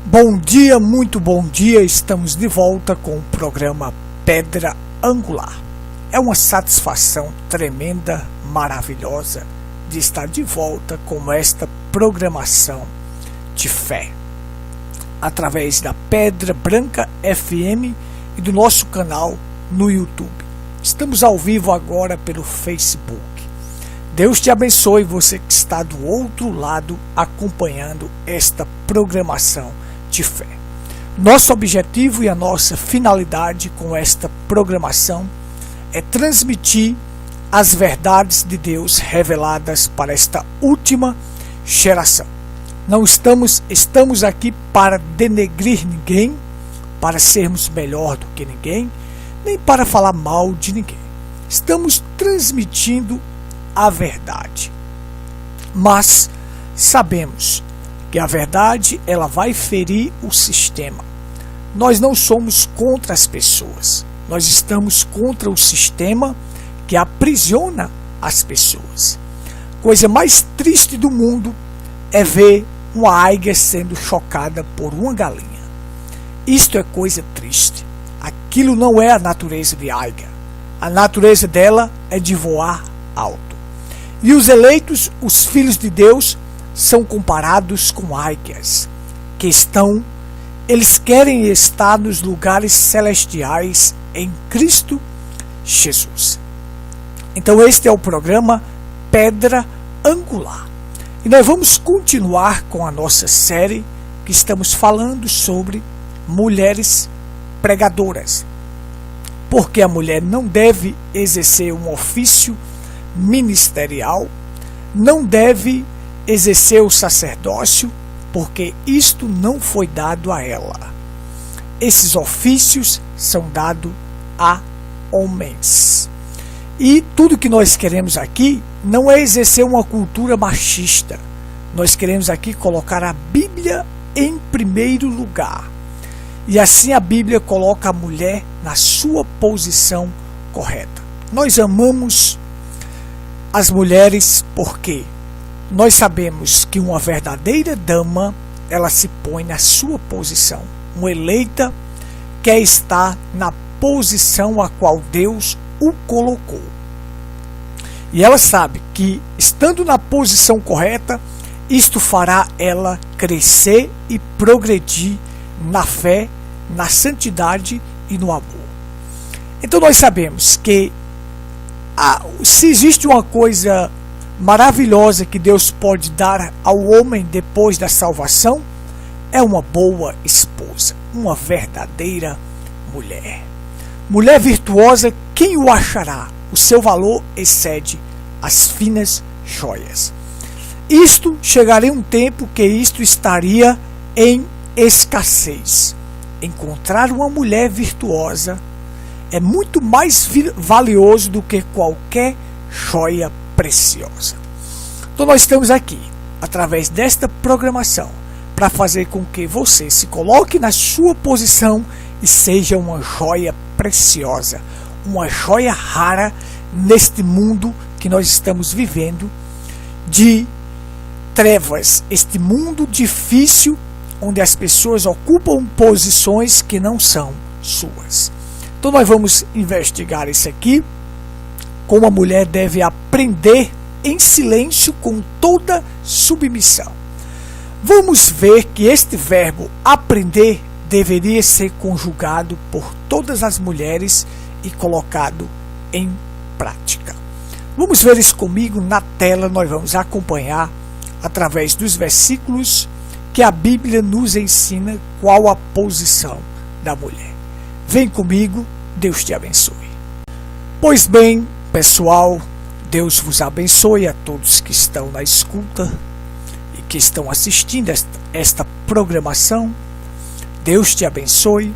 Bom dia, muito bom dia, estamos de volta com o programa Pedra Angular. É uma satisfação tremenda, maravilhosa de estar de volta com esta programação de fé. Através da Pedra Branca FM e do nosso canal no YouTube. Estamos ao vivo agora pelo Facebook. Deus te abençoe, você que está do outro lado acompanhando esta programação de fé. Nosso objetivo e a nossa finalidade com esta programação é transmitir as verdades de Deus reveladas para esta última geração. Não estamos aqui para denegrir ninguém, para sermos melhor do que ninguém, nem para falar mal de ninguém. Estamos transmitindo a verdade. Mas sabemos que a verdade ela vai ferir o sistema. Nós não somos contra as pessoas. Nós estamos contra o sistema que aprisiona as pessoas. Coisa mais triste do mundo é ver uma águia sendo chocada por uma galinha. Isto é coisa triste. Aquilo não é a natureza de águia. A natureza dela é de voar alto. E os eleitos, os filhos de Deus, são comparados com águias, eles querem estar nos lugares celestiais em Cristo Jesus. Então este é o programa Pedra Angular. E nós vamos continuar com a nossa série que estamos falando sobre mulheres pregadoras. Porque a mulher não deve exercer um ofício ministerial, não deve exercer o sacerdócio, porque isto não foi dado a ela. Esses ofícios são dados a homens. E tudo que nós queremos aqui não é exercer uma cultura machista. Nós queremos aqui colocar a Bíblia em primeiro lugar. E assim a Bíblia coloca a mulher na sua posição correta. Nós amamos as mulheres porque nós sabemos que uma verdadeira dama, ela se põe na sua posição. Uma eleita quer estar na posição a qual Deus o colocou. E ela sabe que, estando na posição correta, isto fará ela crescer e progredir na fé, na santidade e no amor. Então nós sabemos que se existe uma coisa maravilhosa que Deus pode dar ao homem depois da salvação, é uma boa esposa, uma verdadeira mulher. Mulher virtuosa, quem o achará? O seu valor excede as finas joias. Isto chegaria um tempo que isto estaria em escassez. Encontrar uma mulher virtuosa é muito mais valioso do que qualquer joia preciosa. Então nós estamos aqui, através desta programação, para fazer com que você se coloque na sua posição e seja uma joia preciosa, uma joia rara neste mundo que nós estamos vivendo de trevas, este mundo difícil onde as pessoas ocupam posições que não são suas. Então nós vamos investigar isso aqui, como a mulher deve aprender em silêncio com toda submissão. Vamos ver que este verbo aprender deveria ser conjugado por todas as mulheres e colocado em prática. Vamos ver isso comigo na tela, nós vamos acompanhar através dos versículos que a Bíblia nos ensina qual a posição da mulher. Vem comigo, Deus te abençoe. Pois bem, pessoal, Deus vos abençoe a todos que estão na escuta e que estão assistindo esta programação. Deus te abençoe.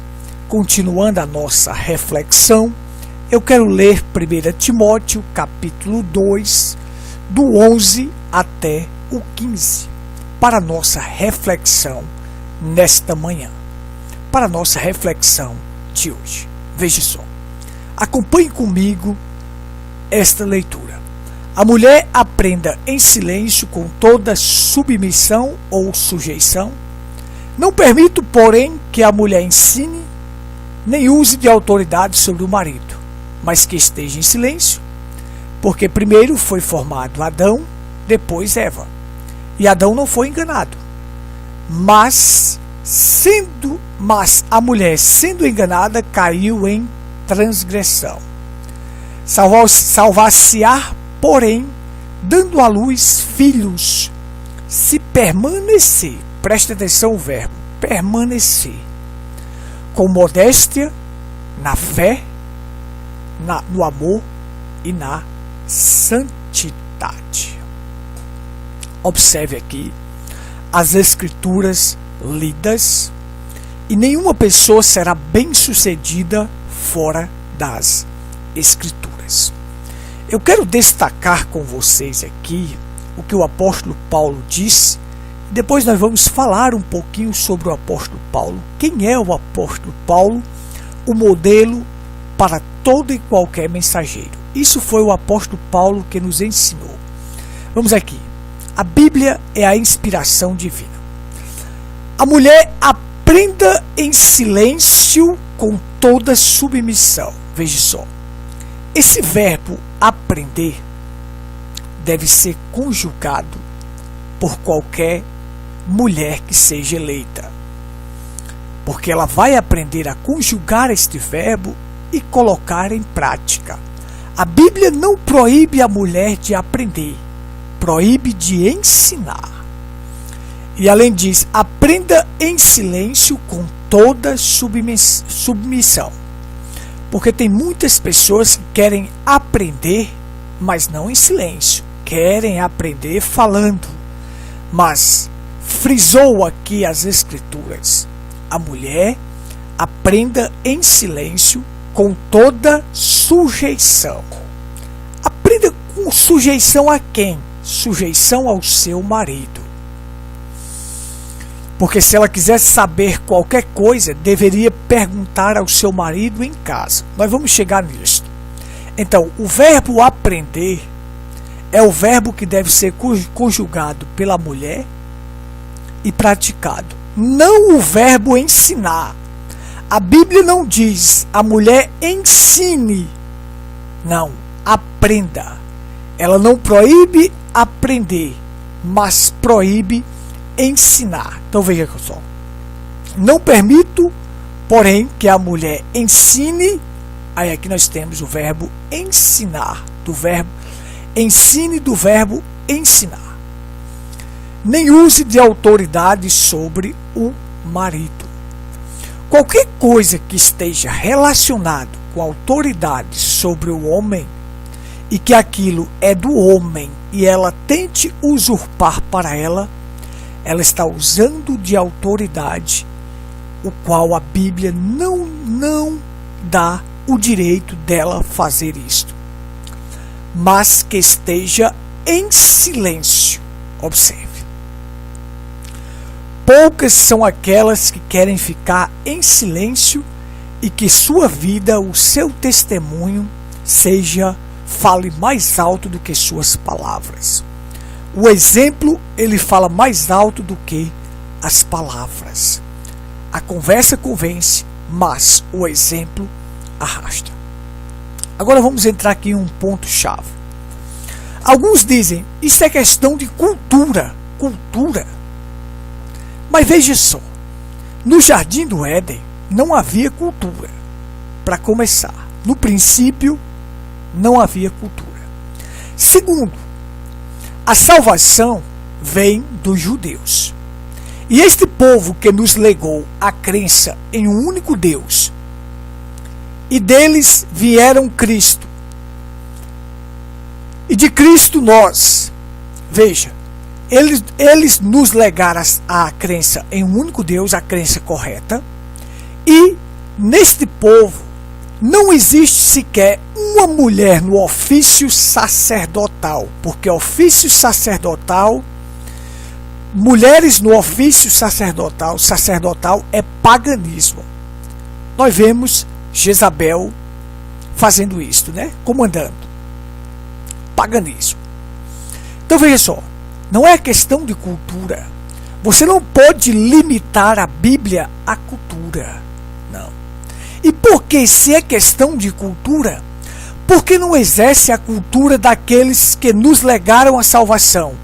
Continuando a nossa reflexão, eu quero ler 1 Timóteo capítulo 2, do 11 até o 15, para a nossa reflexão nesta manhã, para a nossa reflexão de hoje. Veja só, acompanhe comigo esta leitura. A mulher aprenda em silêncio com toda submissão ou sujeição. Não permito, porém, que a mulher ensine nem use de autoridade sobre o marido, mas que esteja em silêncio, porque primeiro foi formado Adão, depois Eva. E Adão não foi enganado. Mas a mulher, sendo enganada, caiu em transgressão. Salvar-se-á, porém, dando à luz filhos, se permanecer, preste atenção ao verbo, permanecer, com modéstia, na fé, no amor e na santidade. Observe aqui as escrituras lidas, e nenhuma pessoa será bem-sucedida fora das escrituras. Eu quero destacar com vocês aqui o que o apóstolo Paulo disse, e depois nós vamos falar um pouquinho sobre o apóstolo Paulo. Quem é o apóstolo Paulo? O modelo para todo e qualquer mensageiro. Isso foi o apóstolo Paulo que nos ensinou. Vamos aqui. A Bíblia é a inspiração divina. A mulher aprenda em silêncio com toda submissão. Veja só. Esse verbo aprender deve ser conjugado por qualquer mulher que seja eleita, porque ela vai aprender a conjugar este verbo e colocar em prática. A Bíblia não proíbe a mulher de aprender, proíbe de ensinar. E além disso, aprenda em silêncio com toda submissão. Porque tem muitas pessoas que querem aprender, mas não em silêncio. Querem aprender falando. Mas frisou aqui as escrituras. A mulher aprenda em silêncio com toda sujeição. Aprenda com sujeição a quem? Sujeição ao seu marido. Porque se ela quisesse saber qualquer coisa, deveria perguntar ao seu marido em casa. Nós vamos chegar nisso. Então, o verbo aprender é o verbo que deve ser conjugado pela mulher e praticado. Não o verbo ensinar. A Bíblia não diz a mulher ensine. Não, aprenda. Ela não proíbe aprender, mas proíbe ensinar. Então veja só. Não permito, porém, que a mulher ensine. Aí aqui nós temos o verbo ensinar, do verbo ensine, do verbo ensinar. Nem use de autoridade sobre o marido. Qualquer coisa que esteja relacionado com autoridade sobre o homem e que aquilo é do homem e ela tente usurpar para ela está usando de autoridade, o qual a Bíblia não dá o direito dela fazer isto. Mas que esteja em silêncio. Observe. Poucas são aquelas que querem ficar em silêncio e que sua vida, o seu testemunho, fale mais alto do que suas palavras. O exemplo, ele fala mais alto do que as palavras. A conversa convence, mas o exemplo arrasta. Agora vamos entrar aqui em um ponto-chave. Alguns dizem, isso é questão de cultura. Cultura. Mas veja só, no Jardim do Éden não havia cultura. Para começar, no princípio não havia cultura. Segundo, a salvação vem dos judeus. E este povo que nos legou a crença em um único Deus, e deles vieram Cristo, e de Cristo nós, veja, eles nos legaram a crença em um único Deus, a crença correta, e neste povo não existe sequer uma mulher no ofício sacerdotal, porque ofício sacerdotal, mulheres no ofício sacerdotal é paganismo. Nós vemos Jezabel fazendo isto, né? Comandando. paganismo. Então veja só, não é questão de cultura. Você não pode limitar a Bíblia à cultura, não. E por que, se é questão de cultura, por que não exerce a cultura daqueles que nos legaram a salvação,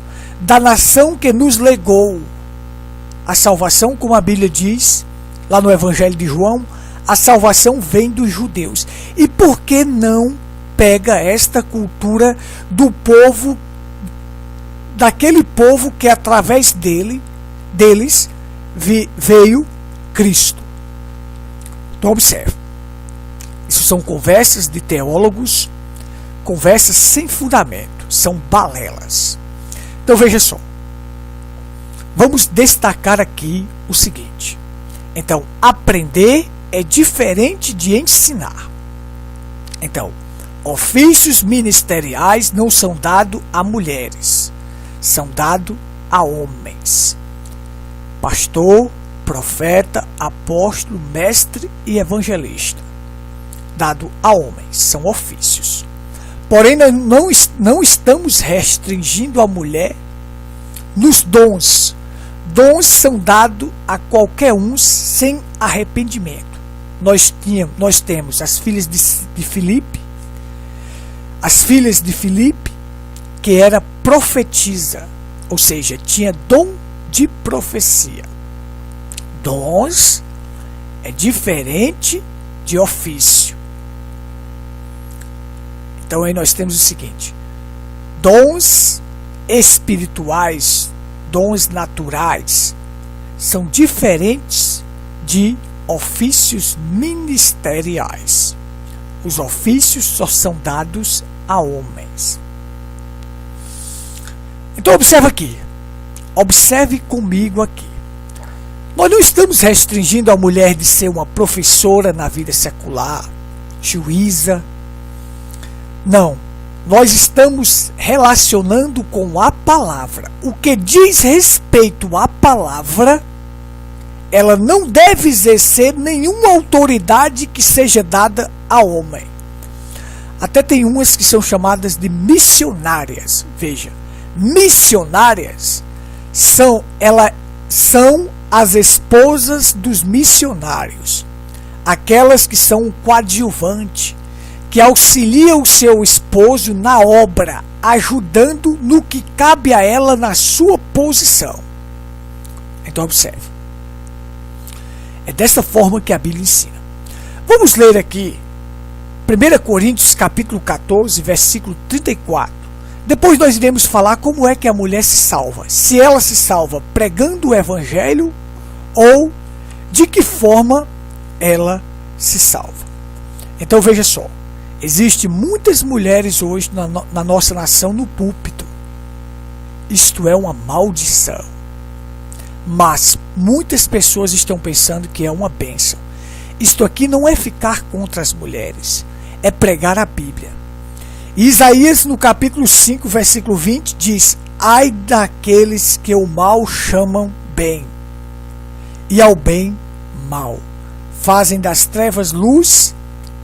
da nação que nos legou a salvação, como a Bíblia diz, lá no Evangelho de João, a salvação vem dos judeus. E por que não pega esta cultura do povo, daquele povo que através deles veio Cristo? Então observe, isso são conversas de teólogos, conversas sem fundamento, são balelas. Então veja só, vamos destacar aqui o seguinte. Então, aprender é diferente de ensinar. Então, ofícios ministeriais não são dados a mulheres, são dados a homens. Pastor, profeta, apóstolo, mestre e evangelista. Dado a homens, são ofícios. Porém, nós não estamos restringindo a mulher nos dons. Dons são dados a qualquer um sem arrependimento. Nós temos as filhas de Filipe, que era profetisa, ou seja, tinha dom de profecia. Dons é diferente de ofício. Então aí nós temos o seguinte: dons espirituais, dons naturais, são diferentes de ofícios ministeriais. Os ofícios só são dados a homens. Então observe comigo aqui. Nós não estamos restringindo a mulher de ser uma professora na vida secular, juíza. Não, nós estamos relacionando com a palavra. O que diz respeito à palavra, ela não deve exercer nenhuma autoridade que seja dada a homem. Até tem umas que são chamadas de missionárias. Veja, missionárias são as esposas dos missionários, aquelas que são um coadjuvante, que auxilia o seu esposo na obra, ajudando no que cabe a ela na sua posição. Então observe. É dessa forma que a Bíblia ensina. Vamos ler aqui 1 Coríntios capítulo 14, versículo 34. Depois nós iremos falar como é que a mulher se salva. Se ela se salva pregando o Evangelho ou de que forma ela se salva. Então veja só. Existem muitas mulheres hoje na nossa nação no púlpito. Isto é uma maldição. Mas muitas pessoas estão pensando que é uma bênção. Isto aqui não é ficar contra as mulheres, é pregar a Bíblia. Isaías no capítulo 5, versículo 20 diz: ai daqueles que o mal chamam bem, e ao bem mal. Fazem das trevas luz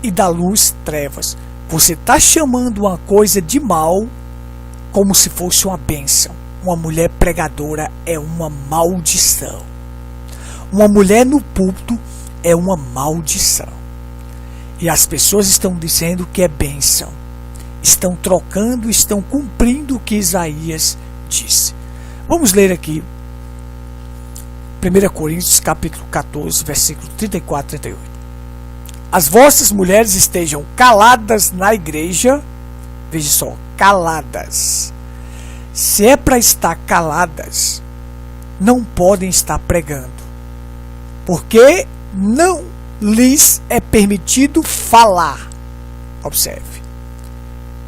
e da luz trevas. Você está chamando uma coisa de mal como se fosse uma bênção. Uma mulher pregadora é uma maldição. Uma mulher no púlpito é uma maldição. E as pessoas estão dizendo que é bênção. Estão trocando, estão cumprindo o que Isaías disse. Vamos ler aqui 1 Coríntios capítulo 14, versículo 34 e 38. As vossas mulheres estejam caladas na igreja. Veja só, caladas. Se é para estar caladas, não podem estar pregando, porque não lhes é permitido falar. Observe.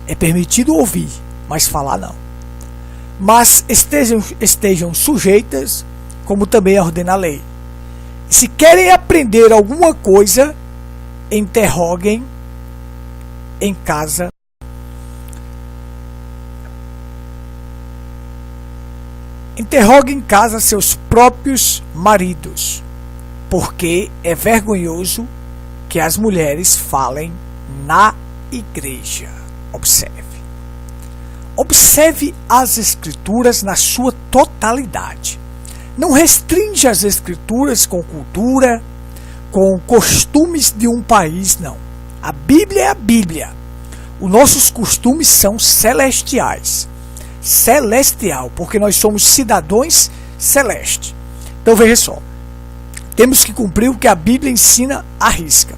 É permitido ouvir, mas falar não. Mas estejam sujeitas, como também ordena a lei. Se querem aprender alguma coisa, interroguem em casa. Interroguem em casa seus próprios maridos, porque é vergonhoso que as mulheres falem na igreja. Observe. observe as Escrituras na sua totalidade. Não restringe as Escrituras com cultura, com costumes de um país, não. A Bíblia é a Bíblia. Os nossos costumes são celestiais. Celestial, porque nós somos cidadãos celestes. Então veja só. Temos que cumprir o que a Bíblia ensina à risca.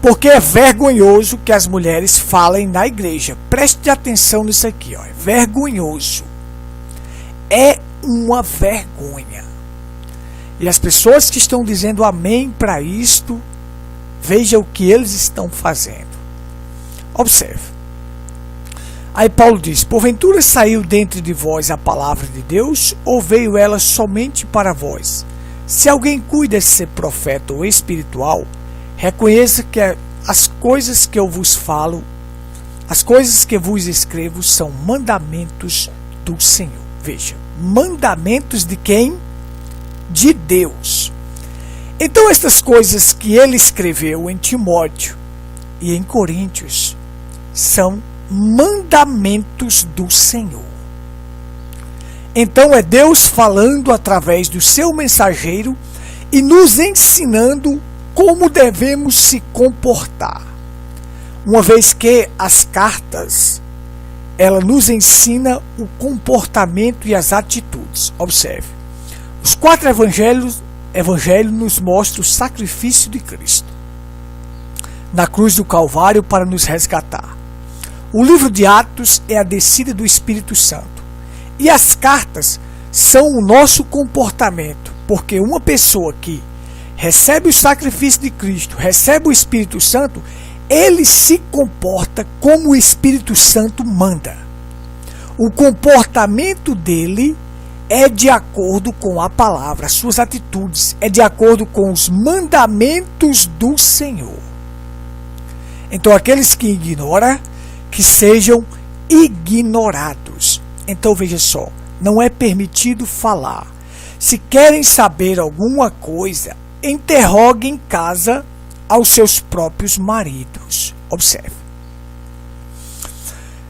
Porque é vergonhoso que as mulheres falem na igreja. Preste atenção nisso aqui, ó. É vergonhoso. É uma vergonha. E as pessoas que estão dizendo amém para isto, veja o que eles estão fazendo. Observe. Aí Paulo diz: porventura saiu dentre de vós a palavra de Deus, ou veio ela somente para vós? Se alguém cuida de ser profeta ou espiritual, reconheça que as coisas que eu vos falo, as coisas que vos escrevo, são mandamentos do Senhor. Veja, mandamentos de quem? De Deus. Então estas coisas que ele escreveu em Timóteo e em Coríntios são mandamentos do Senhor. Então é Deus falando através do seu mensageiro e nos ensinando como devemos se comportar. Uma vez que as cartas, ela nos ensina o comportamento e as atitudes. Observe. Os 4 evangelhos nos mostram o sacrifício de Cristo na cruz do Calvário para nos resgatar. O livro de Atos é a descida do Espírito Santo. E as cartas são o nosso comportamento, porque uma pessoa que recebe o sacrifício de Cristo, recebe o Espírito Santo, ele se comporta como o Espírito Santo manda. O comportamento dele é de acordo com a palavra, as suas atitudes é de acordo com os mandamentos do Senhor. Então aqueles que ignoram, que sejam ignorados. Então veja só, não é permitido falar. Se querem saber alguma coisa, interroguem em casa aos seus próprios maridos. Observe.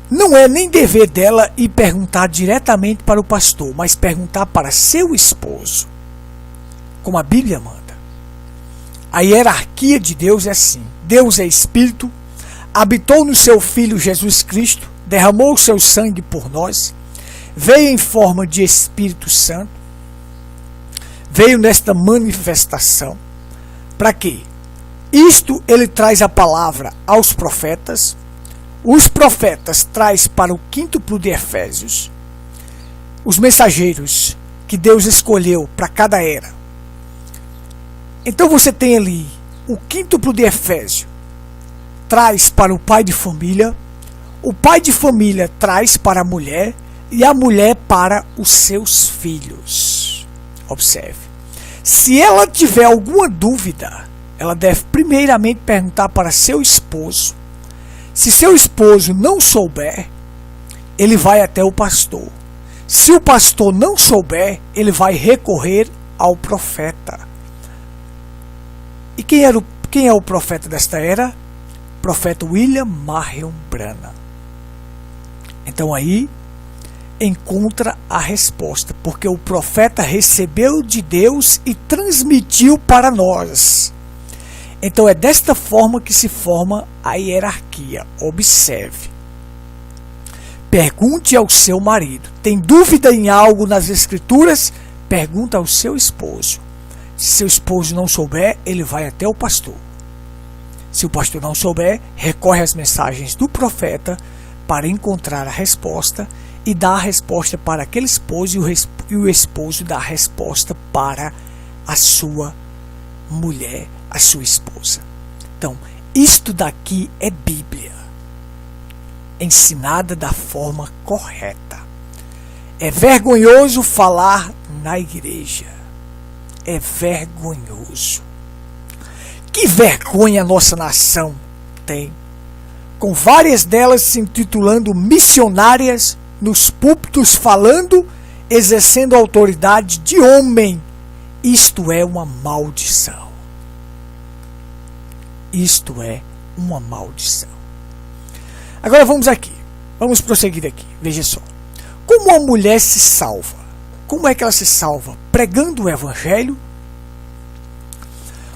Não é nem dever dela ir perguntar diretamente para o pastor, mas perguntar para seu esposo, como a Bíblia manda. A hierarquia de Deus é assim. Deus é Espírito, habitou no seu Filho Jesus Cristo, derramou o seu sangue por nós, veio em forma de Espírito Santo, veio nesta manifestação. Para quê? Isto ele traz a palavra aos profetas, os profetas traz para o quíntuplo de Efésios, os mensageiros que Deus escolheu para cada era. Então você tem ali o quíntuplo de Efésio, traz para o pai de família, o pai de família traz para a mulher e a mulher para os seus filhos. Observe. Se ela tiver alguma dúvida, ela deve primeiramente perguntar para seu esposo. Se seu esposo não souber, ele vai até o pastor. Se o pastor não souber, ele vai recorrer ao profeta. E quem é o profeta desta era? Profeta William Marion Branham. Então aí encontra a resposta, porque o profeta recebeu de Deus e transmitiu para nós. Então é desta forma que se forma a hierarquia. Observe. Pergunte ao seu marido. Tem dúvida em algo nas Escrituras? Pergunta ao seu esposo. Se seu esposo não souber, ele vai até o pastor. Se o pastor não souber, recorre às mensagens do profeta para encontrar a resposta e dar a resposta para aquele esposo e o esposo dá a resposta para a sua mulher, a sua esposa. Então, isto daqui é Bíblia, ensinada da forma correta. É vergonhoso falar na igreja. É vergonhoso. Que vergonha a nossa nação tem, com várias delas se intitulando missionárias nos púlpitos, falando, exercendo autoridade de homem. Isto é uma maldição. Isto é uma maldição. Agora vamos aqui. Vamos prosseguir aqui. Veja só. Como a mulher se salva? Como é que ela se salva? Pregando o evangelho.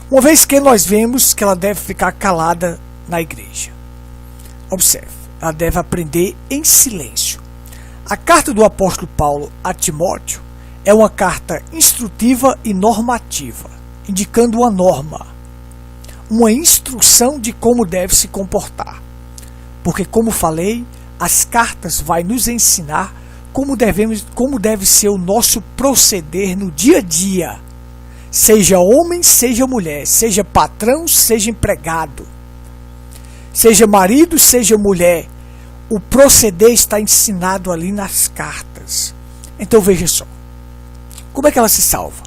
Uma vez que nós vemos que ela deve ficar calada na igreja. Observe, ela deve aprender em silêncio. A carta do apóstolo Paulo a Timóteo é uma carta instrutiva e normativa, indicando uma norma, uma instrução de como deve se comportar. Porque, como falei, as cartas vão nos ensinar como deve ser o nosso proceder no dia a dia. Seja homem, seja mulher, seja patrão, seja empregado, seja marido, seja mulher. O proceder está ensinado ali nas cartas. Então veja só. Como é que ela se salva?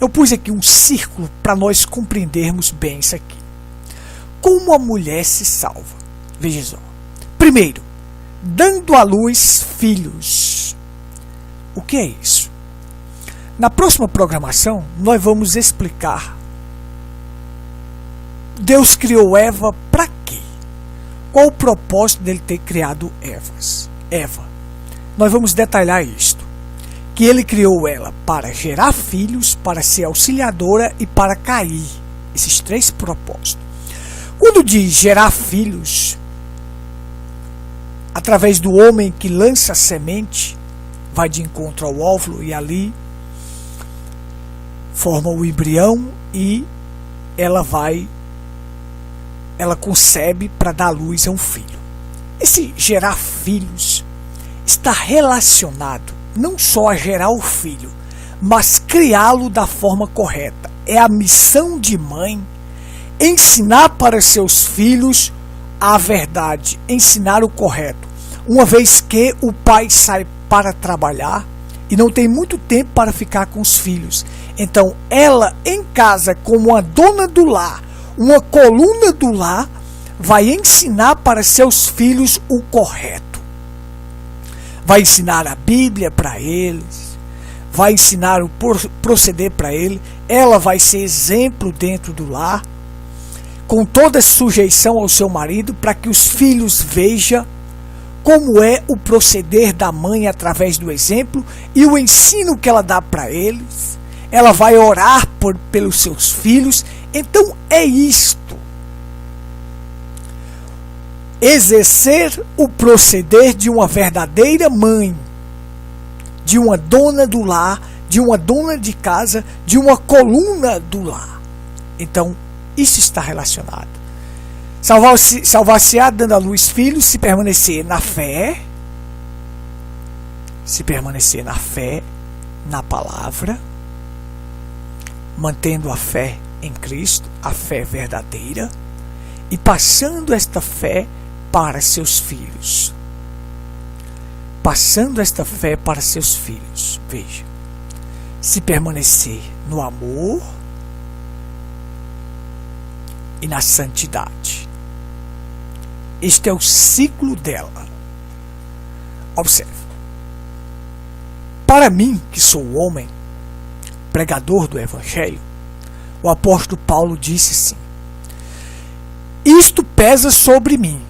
Eu pus aqui um círculo para nós compreendermos bem isso aqui. Como a mulher se salva? Veja só. Primeiro, dando à luz filhos. O que é isso? Na próxima programação, nós vamos explicar. Deus criou Eva para quê? Qual o propósito dele ter criado Eva? Nós vamos detalhar isto. Que ele criou ela para gerar filhos, para ser auxiliadora e para cair. Esses três propósitos. Quando diz gerar filhos, através do homem que lança a semente, vai de encontro ao óvulo e ali forma o embrião e ela concebe para dar luz a um filho. Esse gerar filhos está relacionado não só a gerar o filho, mas criá-lo da forma correta. É a missão de mãe ensinar para seus filhos a verdade, ensinar o correto. Uma vez que o pai sai para trabalhar e não tem muito tempo para ficar com os filhos. Então ela em casa, como uma dona do lar, uma coluna do lar, vai ensinar para seus filhos o correto. Vai ensinar a Bíblia para eles, vai ensinar o proceder para ele. Ela vai ser exemplo dentro do lar, com toda sujeição ao seu marido, para que os filhos vejam como é o proceder da mãe através do exemplo e o ensino que ela dá para eles. Ela vai orar pelos seus filhos. Então é isto. Exercer o proceder de uma verdadeira mãe, de uma dona do lar, de uma dona de casa, de uma coluna do lar. Então, isso está relacionado. Salvar-se-á dando à luz filhos, se permanecer na fé, na palavra, mantendo a fé em Cristo, a fé verdadeira, e passando esta fé para seus filhos. Veja. Se permanecer no amor e na santidade. Este é o ciclo dela. Observe. Para mim, que sou homem, pregador do Evangelho, o apóstolo Paulo disse assim: isto pesa sobre mim.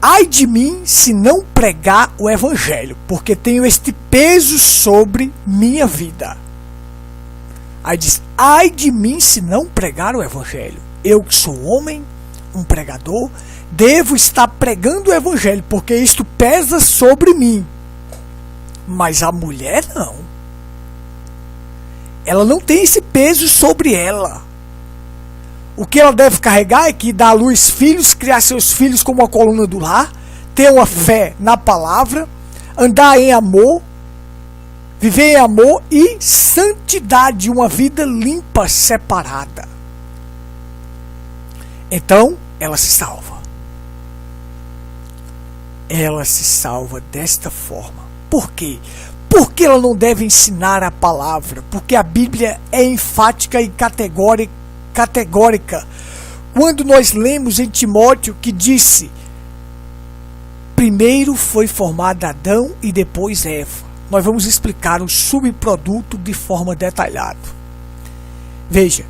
Ai de mim se não pregar o Evangelho, porque tenho este peso sobre minha vida. Aí diz: ai de mim se não pregar o Evangelho. Eu que sou homem, um pregador, devo estar pregando o Evangelho, porque isto pesa sobre mim. Mas a mulher não. Ela não tem esse peso sobre ela. O que ela deve carregar é que dar à luz filhos, criar seus filhos como a coluna do lar, ter uma fé na palavra, andar em amor, viver em amor e santidade, uma vida limpa, separada. Então, ela se salva. Ela se salva desta forma. Por quê? Porque ela não deve ensinar a palavra, porque a Bíblia é enfática e categórica. Quando nós lemos em Timóteo que disse: primeiro foi formado Adão e depois Eva. Nós vamos explicar o subproduto de forma detalhada. Veja,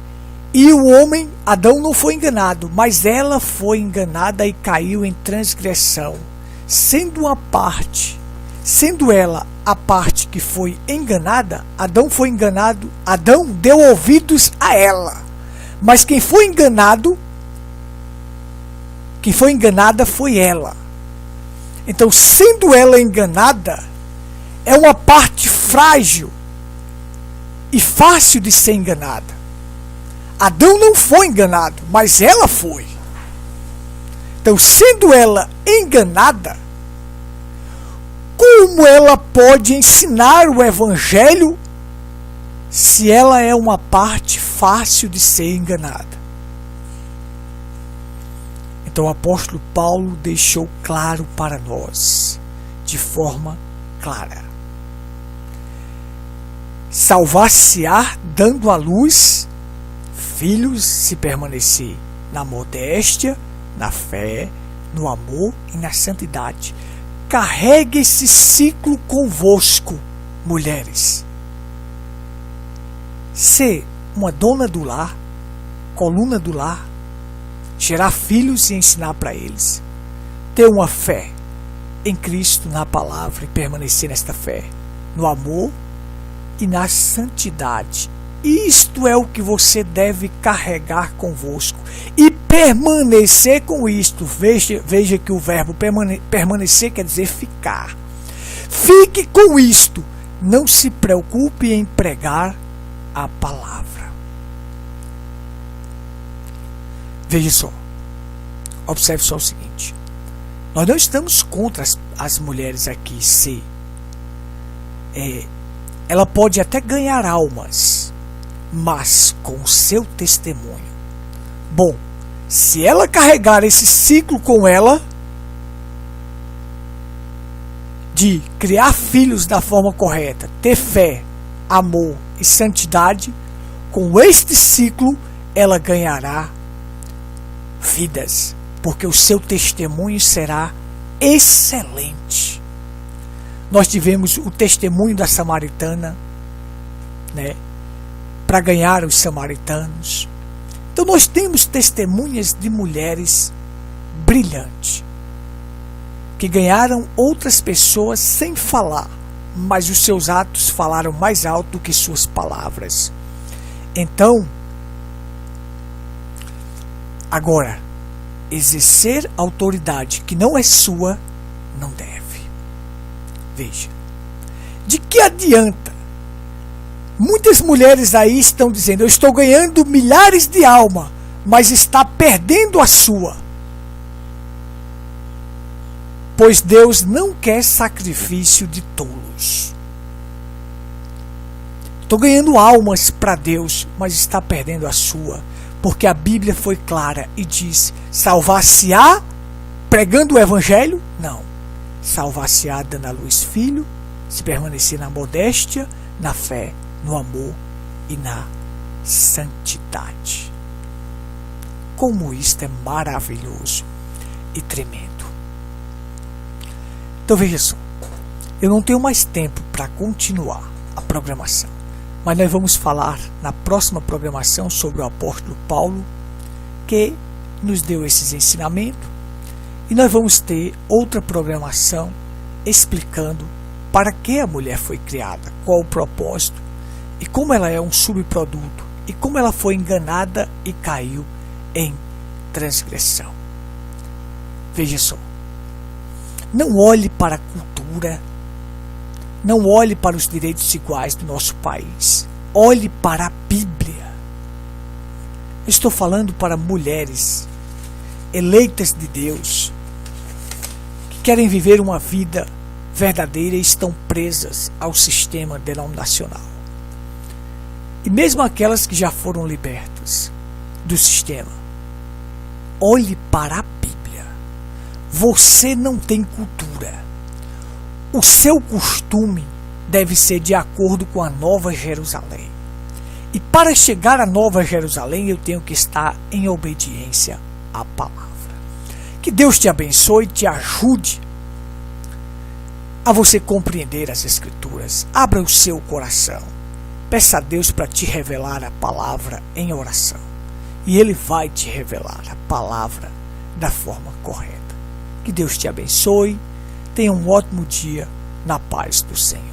e o homem, Adão, não foi enganado, mas ela foi enganada e caiu em transgressão, sendo ela a parte que foi enganada, Adão foi enganado, Adão deu ouvidos a ela. Mas quem foi enganada foi ela. Então, sendo ela enganada, é uma parte frágil e fácil de ser enganada. Adão não foi enganado, mas ela foi. Então, sendo ela enganada, como ela pode ensinar o evangelho se ela é uma parte fácil de ser enganada? Então o apóstolo Paulo deixou claro para nós, de forma clara: salvar-se-á dando à luz filhos, se permanecer na modéstia, na fé, no amor e na santidade. Carregue esse ciclo convosco, mulheres. Ser uma dona do lar, coluna do lar, gerar filhos e ensinar para eles. Ter uma fé em Cristo, na palavra, e permanecer nesta fé, no amor e na santidade. Isto é o que você deve carregar convosco e permanecer com isto. Veja que o verbo permanecer quer dizer ficar. Fique com isto. Não se preocupe em pregar a palavra. Veja só. Observe só o seguinte. Nós não estamos contra as mulheres aqui. Ela pode até ganhar almas, mas com o seu testemunho. Bom, se ela carregar esse ciclo com ela, de criar filhos da forma correta, ter fé, amor e santidade, com este ciclo ela ganhará vidas, porque o seu testemunho será excelente. Nós tivemos o testemunho da samaritana, para ganhar os samaritanos. Então nós temos testemunhas de mulheres brilhantes, que ganharam outras pessoas sem falar, mas os seus atos falaram mais alto do que suas palavras. Então, agora, exercer autoridade que não é sua, não deve. Veja, de que adianta? Muitas mulheres aí estão dizendo: eu estou ganhando milhares de almas, mas está perdendo a sua. Pois Deus não quer sacrifício de tolos. Estou ganhando almas para Deus, mas está perdendo a sua. Porque a Bíblia foi clara e diz: salvar-se-á pregando o evangelho? Não. Salvar-se-á dando à luz filho, se permanecer na modéstia, na fé, no amor e na santidade. Como isto é maravilhoso e tremendo. Então veja só, eu não tenho mais tempo para continuar a programação, mas nós vamos falar na próxima programação sobre o apóstolo Paulo, que nos deu esses ensinamentos, e nós vamos ter outra programação explicando para que a mulher foi criada, qual o propósito, e como ela é um subproduto, e como ela foi enganada e caiu em transgressão. Veja só, não olhe para a cultura, não olhe para os direitos iguais do nosso país, olhe para a Bíblia. Eu estou falando para mulheres eleitas de Deus, que querem viver uma vida verdadeira e estão presas ao sistema denominacional. E mesmo aquelas que já foram libertas do sistema, olhe para a Bíblia. Você não tem cultura. O seu costume deve ser de acordo com a Nova Jerusalém. E para chegar à Nova Jerusalém, eu tenho que estar em obediência à palavra. Que Deus te abençoe e te ajude a você compreender as Escrituras. Abra o seu coração. Peça a Deus para te revelar a palavra em oração. E Ele vai te revelar a palavra da forma correta. Que Deus te abençoe tenha um ótimo dia na paz do Senhor.